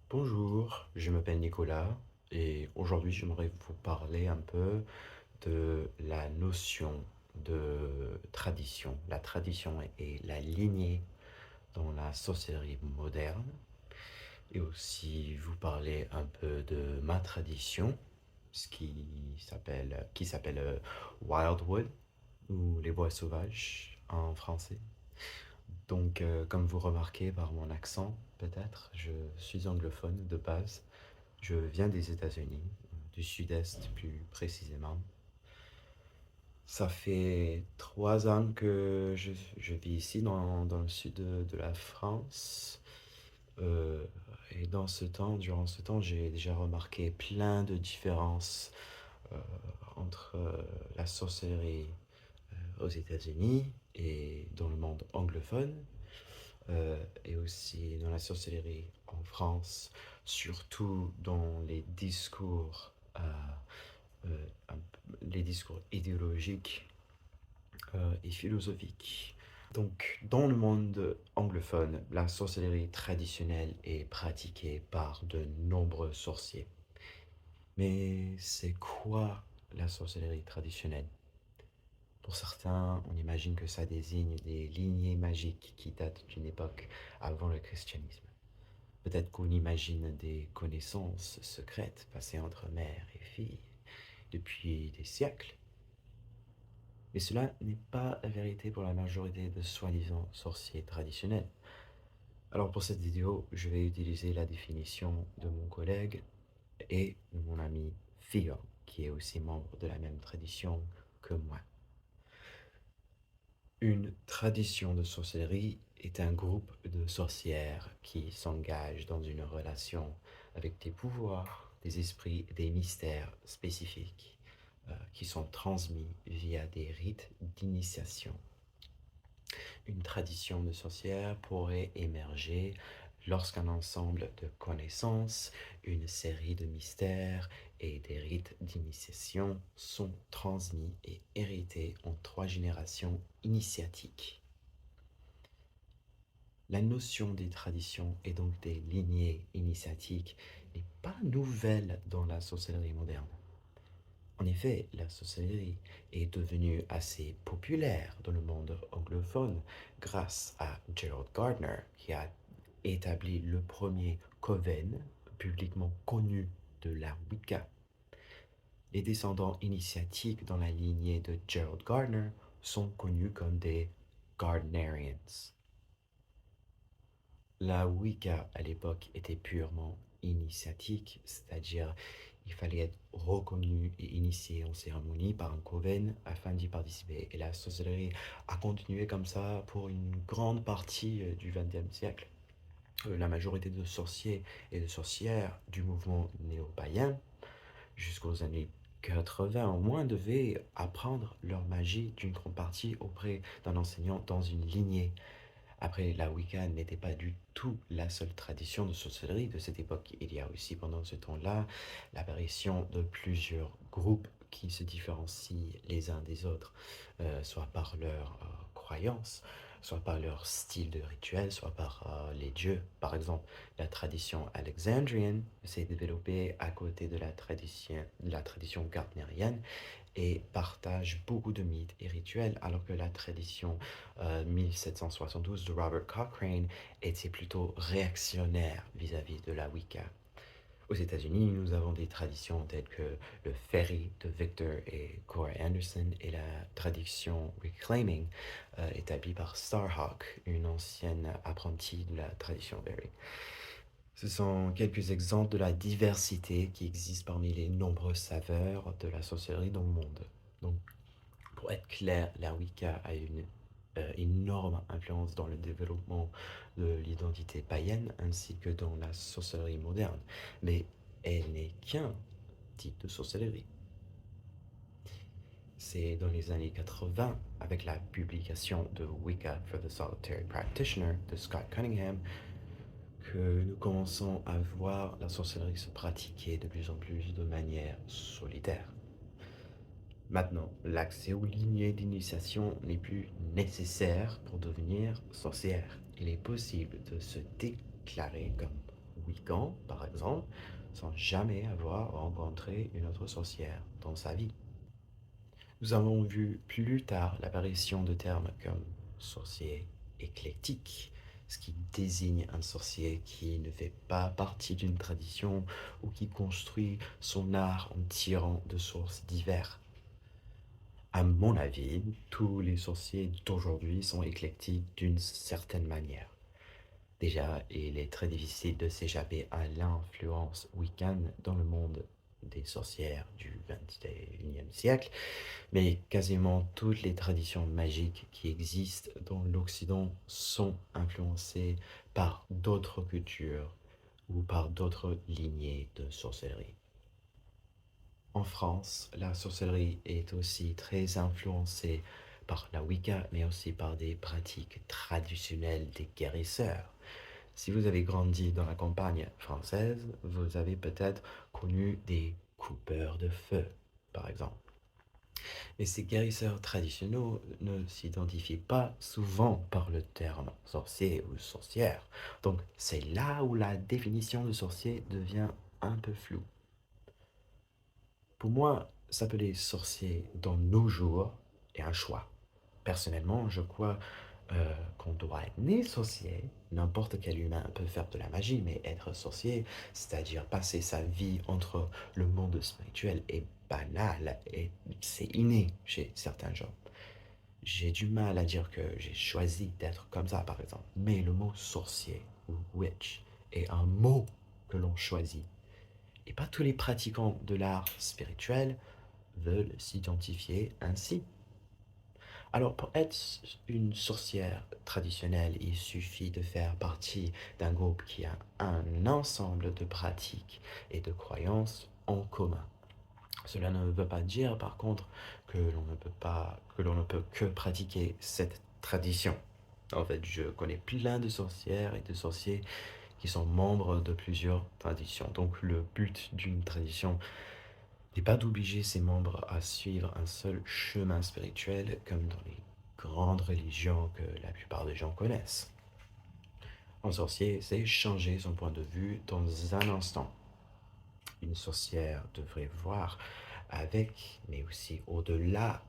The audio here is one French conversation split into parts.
Bonjour, je m'appelle Nicolas et aujourd'hui j'aimerais vous parler un peu de la notion de tradition, la tradition et la lignée dans la sorcellerie moderne et aussi vous parler un peu de ma tradition, ce qui s'appelle Wildwood ou les bois sauvages en français. Donc, comme vous remarquez par mon accent, peut-être, je suis anglophone de base. Je viens des États-Unis, du sud-est plus précisément. Ça fait 3 ans que je vis ici dans le sud de la France. Euh, et durant ce temps, j'ai déjà remarqué plein de différences euh, entre la sorcellerie aux États-Unis et dans le monde anglophone. Et aussi dans la sorcellerie en France, surtout dans les discours idéologiques et philosophiques. Donc, dans le monde anglophone, la sorcellerie traditionnelle est pratiquée par de nombreux sorciers. Mais c'est quoi la sorcellerie traditionnelle? Pour certains, on imagine que ça désigne des lignées magiques qui datent d'une époque avant le christianisme. Peut-être qu'on imagine des connaissances secrètes passées entre mère et fille depuis des siècles. Mais cela n'est pas la vérité pour la majorité de soi-disant sorciers traditionnels. Alors pour cette vidéo, je vais utiliser la définition de mon collègue et de mon ami Theo, qui est aussi membre de la même tradition que moi. Une tradition de sorcellerie est un groupe de sorcières qui s'engagent dans une relation avec des pouvoirs, des esprits et des mystères spécifiques qui sont transmis via des rites d'initiation. Une tradition de sorcière pourrait émerger lorsqu'un ensemble de connaissances, une série de mystères et des rites d'initiation sont transmis et hérités en 3 générations initiatiques. La notion des traditions et donc des lignées initiatiques n'est pas nouvelle dans la sorcellerie moderne. En effet, la sorcellerie est devenue assez populaire dans le monde anglophone grâce à Gerald Gardner, qui a établi le premier coven publiquement connu de la Wicca. Les descendants initiatiques dans la lignée de Gerald Gardner sont connus comme des Gardnerians. La Wicca à l'époque était purement initiatique, c'est-à-dire il fallait être reconnu et initié en cérémonie par un coven afin d'y participer. Et la sorcellerie a continué comme ça pour une grande partie du XXe siècle. La majorité de sorciers et de sorcières du mouvement néo-païen jusqu'aux années 80 au moins devaient apprendre leur magie d'une grande partie auprès d'un enseignant dans une lignée. Après, la Wicca n'était pas du tout la seule tradition de sorcellerie de cette époque. Il y a aussi pendant ce temps-là l'apparition de plusieurs groupes qui se différencient les uns des autres, soit par leur croyance, soit par leur style de rituel, soit par les dieux. Par exemple, la tradition alexandrienne s'est développée à côté de la tradition gardnérienne et partage beaucoup de mythes et rituels, alors que la tradition 1772 de Robert Cochrane était plutôt réactionnaire vis-à-vis de la Wicca. Aux États-Unis, nous avons des traditions telles que le Fairy de Victor et Cora Anderson et la tradition Reclaiming établie par Starhawk, une ancienne apprentie de la tradition Fairy. Ce sont quelques exemples de la diversité qui existe parmi les nombreuses saveurs de la sorcellerie dans le monde. Donc, pour être clair, la Wicca a une énorme influence dans le développement de l'identité païenne ainsi que dans la sorcellerie moderne. Mais elle n'est qu'un type de sorcellerie. C'est dans les années 80, avec la publication de Wicca for the Solitary Practitioner de Scott Cunningham, que nous commençons à voir la sorcellerie se pratiquer de plus en plus de manière solitaire. Maintenant, l'accès aux lignées d'initiation n'est plus nécessaire pour devenir sorcière. Il est possible de se déclarer comme Wiccan, par exemple, sans jamais avoir rencontré une autre sorcière dans sa vie. Nous avons vu plus tard l'apparition de termes comme sorcier éclectique, ce qui désigne un sorcier qui ne fait pas partie d'une tradition ou qui construit son art en tirant de sources diverses. À mon avis, tous les sorciers d'aujourd'hui sont éclectiques d'une certaine manière. Déjà, il est très difficile de s'échapper à l'influence Wiccan dans le monde des sorcières du XXIe siècle, mais quasiment toutes les traditions magiques qui existent dans l'Occident sont influencées par d'autres cultures ou par d'autres lignées de sorcellerie. En France, la sorcellerie est aussi très influencée par la Wicca, mais aussi par des pratiques traditionnelles des guérisseurs. Si vous avez grandi dans la campagne française, vous avez peut-être connu des coupeurs de feu, par exemple. Mais ces guérisseurs traditionnels ne s'identifient pas souvent par le terme sorcier ou sorcière. Donc c'est là où la définition de sorcier devient un peu floue. Pour moi, s'appeler sorcier dans nos jours est un choix. Personnellement, je crois qu'on doit être né sorcier. N'importe quel humain peut faire de la magie, mais être sorcier, c'est-à-dire passer sa vie entre le monde spirituel et banal, et c'est inné chez certains gens. J'ai du mal à dire que j'ai choisi d'être comme ça, par exemple. Mais le mot sorcier ou witch est un mot que l'on choisit. Et pas tous les pratiquants de l'art spirituel veulent s'identifier ainsi. Alors, pour être une sorcière traditionnelle, il suffit de faire partie d'un groupe qui a un ensemble de pratiques et de croyances en commun. Cela ne veut pas dire, par contre, que l'on ne peut que pratiquer cette tradition. En fait, je connais plein de sorcières et de sorciers qui sont membres de plusieurs traditions. Donc, le but d'une tradition n'est pas d'obliger ses membres à suivre un seul chemin spirituel comme dans les grandes religions que la plupart des gens connaissent. Un sorcier, c'est changer son point de vue dans un instant. Une sorcière devrait voir avec, mais aussi au-delà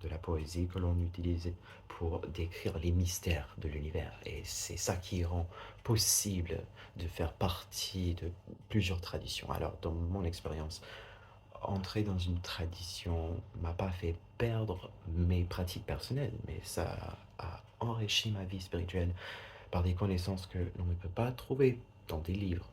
de la poésie que l'on utilise pour décrire les mystères de l'univers. Et c'est ça qui rend possible de faire partie de plusieurs traditions. Alors, dans mon expérience, entrer dans une tradition m'a pas fait perdre mes pratiques personnelles, mais ça a enrichi ma vie spirituelle par des connaissances que l'on ne peut pas trouver dans des livres.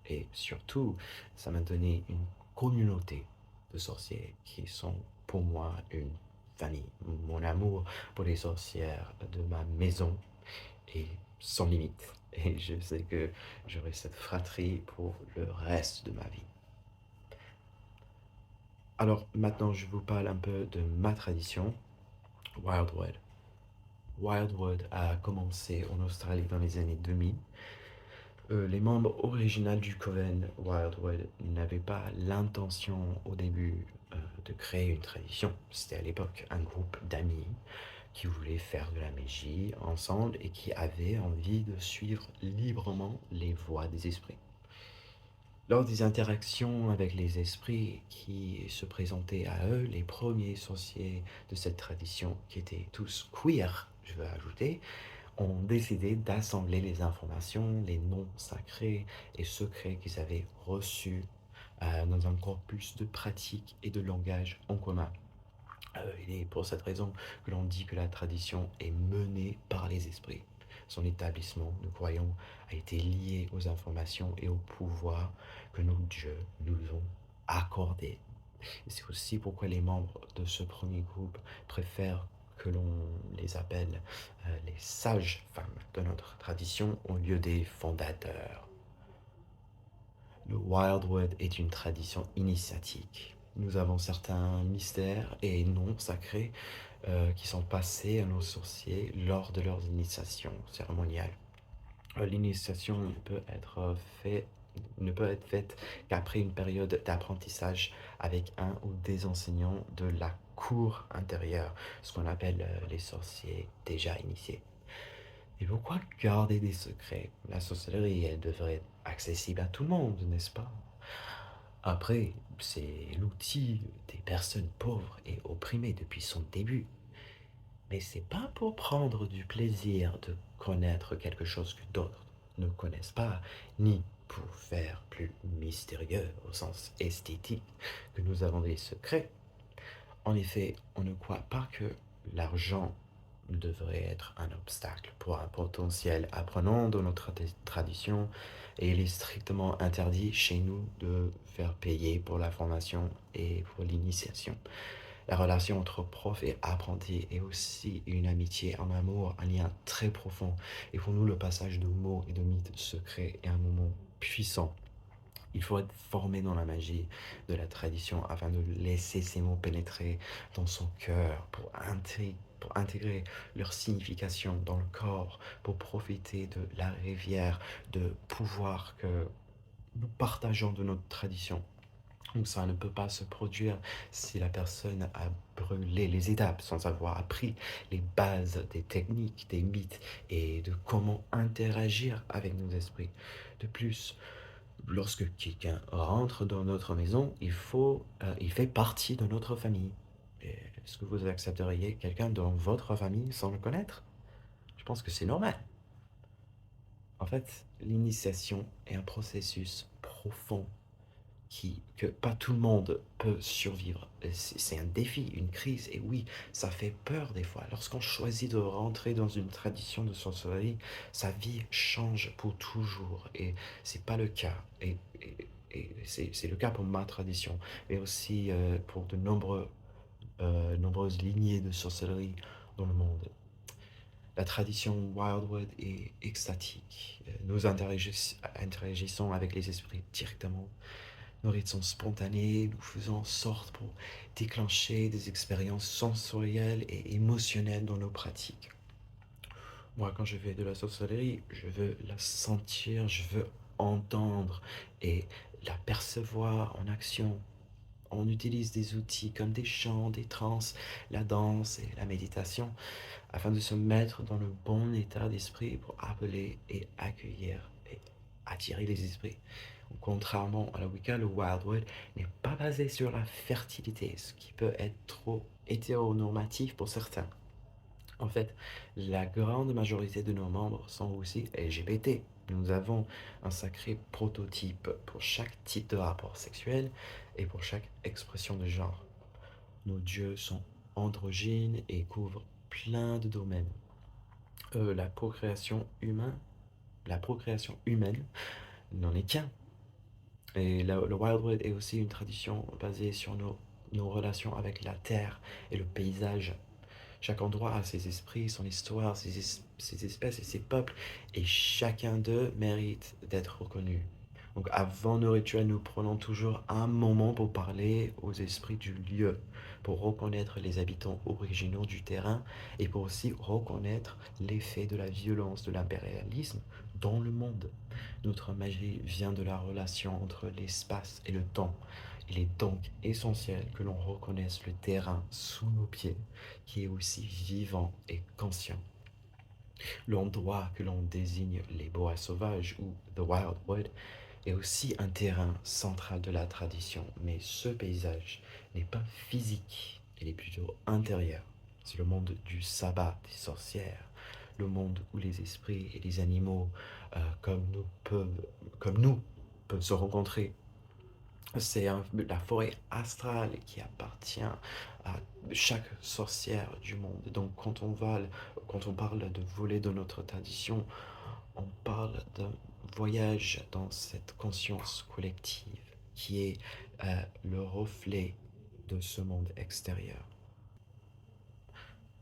Et surtout, ça m'a donné une communauté de sorciers qui sont pour moi une famille. Mon amour pour les sorcières de ma maison est sans limite. Et je sais que j'aurai cette fratrie pour le reste de ma vie. Alors maintenant, je vous parle un peu de ma tradition, Wildwood. Wildwood a commencé en Australie dans les années 2000. Les membres originaux du Coven Wildwood n'avaient pas l'intention au début de créer une tradition. C'était à l'époque un groupe d'amis qui voulaient faire de la magie ensemble et qui avaient envie de suivre librement les voies des esprits. Lors des interactions avec les esprits qui se présentaient à eux, les premiers sorciers de cette tradition, qui étaient tous queer, je veux ajouter, ont décidé d'assembler les informations, les noms sacrés et secrets qu'ils avaient reçus dans un corpus de pratiques et de langage en commun. Il est pour cette raison que l'on dit que la tradition est menée par les esprits. Son établissement, nous croyons, a été lié aux informations et au pouvoir que nos dieux nous ont accordés. C'est aussi pourquoi les membres de ce premier groupe préfèrent que l'on les appelle les sages femmes de notre tradition au lieu des fondateurs. Le Wildwood est une tradition initiatique. Nous avons certains mystères et noms sacrés qui sont passés à nos sorciers lors de leurs initiations cérémoniales. L'initiation ne peut être faite qu'après une période d'apprentissage avec un ou des enseignants de la cour intérieure, ce qu'on appelle les sorciers déjà initiés. Et pourquoi garder des secrets? La sorcellerie, elle devrait accessible à tout le monde, n'est-ce pas? Après, c'est l'outil des personnes pauvres et opprimées depuis son début. Mais c'est pas pour prendre du plaisir de connaître quelque chose que d'autres ne connaissent pas, ni pour faire plus mystérieux au sens esthétique que nous avons des secrets. En effet, on ne croit pas que l'argent devrait être un obstacle pour un potentiel apprenant de notre tradition et il est strictement interdit chez nous de faire payer pour la formation et pour l'initiation. La relation entre prof et apprenti est aussi une amitié, un amour, un lien très profond. Et pour nous, le passage de mots et de mythes secrets est un moment puissant. Il faut être formé dans la magie de la tradition afin de laisser ces mots pénétrer dans son cœur pour intégrer leur signification dans le corps, pour profiter de la rivière de pouvoir que nous partageons de notre tradition. Donc ça ne peut pas se produire si la personne a brûlé les étapes sans avoir appris les bases des techniques, des mythes et de comment interagir avec nos esprits. De plus, lorsque quelqu'un rentre dans notre maison, il fait partie de notre famille. Est-ce que vous accepteriez quelqu'un dans votre famille sans le connaître? Je pense que c'est normal. En fait, l'initiation est un processus profond que pas tout le monde peut survivre. C'est un défi, une crise, et oui, ça fait peur des fois. Lorsqu'on choisit de rentrer dans une tradition de sorcellerie, sa vie change pour toujours, et c'est pas le cas. Et c'est le cas pour ma tradition, mais aussi pour nombreuses lignées de sorcellerie dans le monde. La tradition Wildwood est extatique. Nous interagissons avec les esprits directement. Nos rites sont spontanés, nous faisons en sorte pour déclencher des expériences sensorielles et émotionnelles dans nos pratiques. Moi, quand je fais de la sorcellerie, je veux la sentir, je veux entendre et la percevoir en action. On utilise des outils comme des chants, des transes, la danse et la méditation afin de se mettre dans le bon état d'esprit pour appeler et accueillir et attirer les esprits. Contrairement à la Wicca, le Wildwood n'est pas basé sur la fertilité, ce qui peut être trop hétéronormatif pour certains. En fait, la grande majorité de nos membres sont aussi LGBT. Nous avons un sacré prototype pour chaque type de rapport sexuel et pour chaque expression de genre. Nos dieux sont androgynes et couvrent plein de domaines. La procréation humaine n'en est qu'un. Et le Wildwood est aussi une tradition basée sur nos relations avec la terre et le paysage. Chaque endroit a ses esprits, son histoire, ses espèces et ses peuples, et chacun d'eux mérite d'être reconnu. Donc avant nos rituels, nous prenons toujours un moment pour parler aux esprits du lieu, pour reconnaître les habitants originaux du terrain et pour aussi reconnaître l'effet de la violence de l'impérialisme dans le monde. Notre magie vient de la relation entre l'espace et le temps. Il est donc essentiel que l'on reconnaisse le terrain sous nos pieds, qui est aussi vivant et conscient. L'endroit que l'on désigne les bois sauvages ou The Wildwood est aussi un terrain central de la tradition, mais ce paysage n'est pas physique, il est plutôt intérieur. C'est le monde du sabbat des sorcières, le monde où les esprits et les animaux comme nous peuvent se rencontrer. C'est la forêt astrale qui appartient à chaque sorcière du monde. Donc quand on parle de voler de notre tradition, on parle d'un voyage dans cette conscience collective qui est le reflet de ce monde extérieur.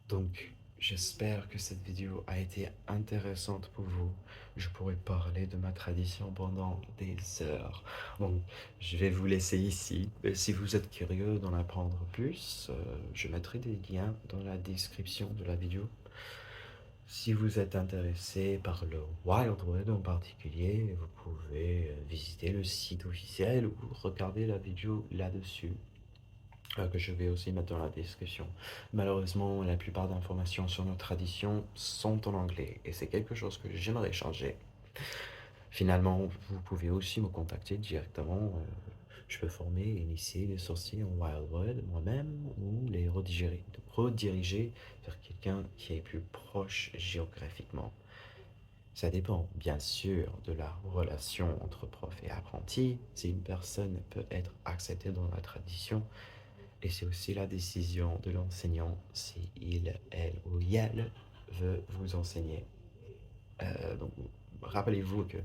Donc, j'espère que cette vidéo a été intéressante pour vous. Je pourrais parler de ma tradition pendant des heures. Donc, je vais vous laisser ici. Et si vous êtes curieux d'en apprendre plus, je mettrai des liens dans la description de la vidéo. Si vous êtes intéressé par le Wildwood en particulier, vous pouvez visiter le site officiel ou regarder la vidéo là-dessus que je vais aussi mettre dans la description. Malheureusement, la plupart des informations sur nos traditions sont en anglais et c'est quelque chose que j'aimerais changer. Finalement, vous pouvez aussi me contacter directement. Je peux former et initier les sorciers en Wildwood moi-même ou les rediriger vers quelqu'un qui est plus proche géographiquement. Ça dépend, bien sûr, de la relation entre prof et apprenti, si une personne peut être acceptée dans la tradition, et c'est aussi la décision de l'enseignant si il, elle ou elle veut vous enseigner. Donc, rappelez-vous que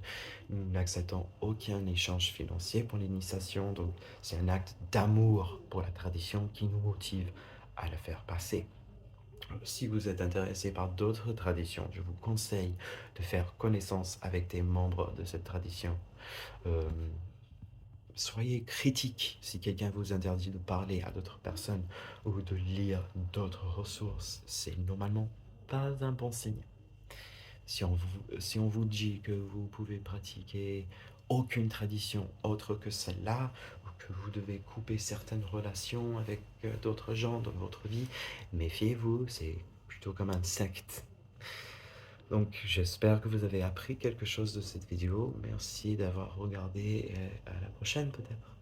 nous n'acceptons aucun échange financier pour l'initiation, donc c'est un acte d'amour pour la tradition qui nous motive à le faire passer. Si vous êtes intéressé par d'autres traditions, je vous conseille de faire connaissance avec des membres de cette tradition. Euh, Soyez critique si quelqu'un vous interdit de parler à d'autres personnes ou de lire d'autres ressources. C'est normalement pas un bon signe. Si on vous dit que vous pouvez pratiquer aucune tradition autre que celle-là, ou que vous devez couper certaines relations avec d'autres gens dans votre vie, méfiez-vous, c'est plutôt comme un secte. Donc j'espère que vous avez appris quelque chose de cette vidéo. Merci d'avoir regardé et à la prochaine peut-être.